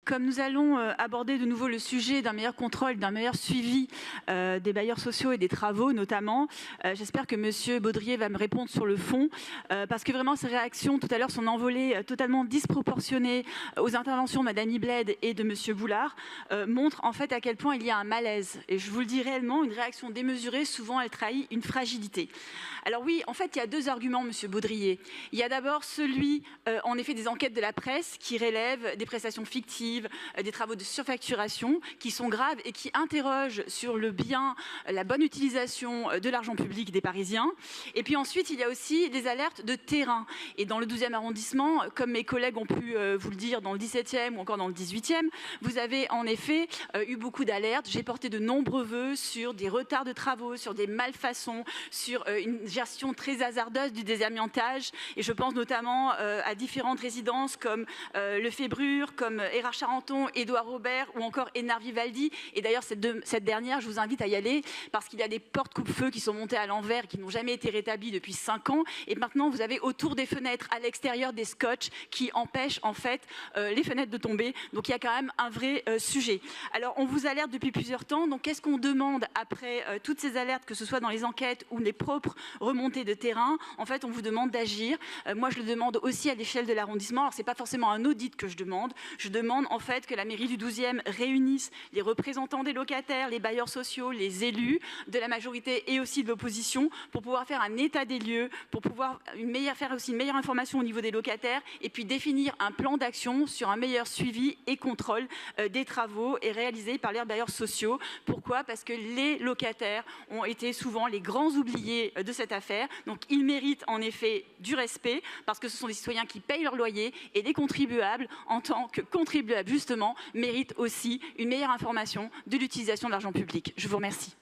Comme nous allons aborder de nouveau le sujet d'un meilleur contrôle, d'un meilleur suivi des bailleurs sociaux et des travaux notamment, j'espère que M. Baudrier va me répondre sur le fond, parce que vraiment ces réactions tout à l'heure sont envolées totalement disproportionnées aux interventions de Mme Ibled et de M. Boulard, montrent en fait à quel point il y a un malaise. Et je vous le dis réellement, une réaction démesurée, souvent elle trahit une fragilité. Alors oui, en fait, il y a deux arguments, M. Baudrier. Il y a d'abord celui, en effet, des enquêtes de la presse qui relèvent des prestations fictives, des travaux de surfacturation qui sont graves et qui interrogent sur le bien, la bonne utilisation de l'argent public des Parisiens. Et puis ensuite, il y a aussi des alertes de terrain. Et dans le 12e arrondissement, comme mes collègues ont pu vous le dire, dans le 17e ou encore dans le 18e, vous avez en effet eu beaucoup d'alertes. J'ai porté de nombreux vœux sur des retards de travaux, sur des malfaçons, sur une gestion très hasardeuse du désamiantage. Et je pense notamment à différentes résidences comme le Fébrure, comme Erard Charenton, Édouard Robert ou encore Énard Vivaldi. Et d'ailleurs, cette dernière, je vous invite à y aller parce qu'il y a des portes coupe-feu qui sont montées à l'envers, qui n'ont jamais été rétablies depuis 5 ans. Et maintenant, vous avez autour des fenêtres, à l'extérieur, des scotch qui empêchent en fait les fenêtres de tomber. Donc il y a quand même un vrai sujet. Alors on vous alerte depuis plusieurs temps. Donc qu'est-ce qu'on demande après toutes ces alertes, que ce soit dans les enquêtes ou les propres remontées de terrain? En fait, on vous demande d'agir. Moi, je le demande aussi à l'échelle de l'arrondissement. Alors, ce n'est pas forcément un audit que je demande. Je demande en fait que la mairie du 12e réunisse les représentants des locataires, les bailleurs sociaux, les élus de la majorité et aussi de l'opposition pour pouvoir faire un état des lieux, pour pouvoir faire aussi une meilleure information au niveau des locataires et puis définir un plan d'action sur un meilleur suivi et contrôle des travaux et réalisés par les bailleurs sociaux. Pourquoi? Parce que les locataires ont été souvent les grands oubliés de cette affaire. Donc, ils méritent en effet du respect parce que ce sont des citoyens qui payent leur loyer et les contribuables, en tant que contribuables justement, méritent aussi une meilleure information de l'utilisation de l'argent public. Je vous remercie.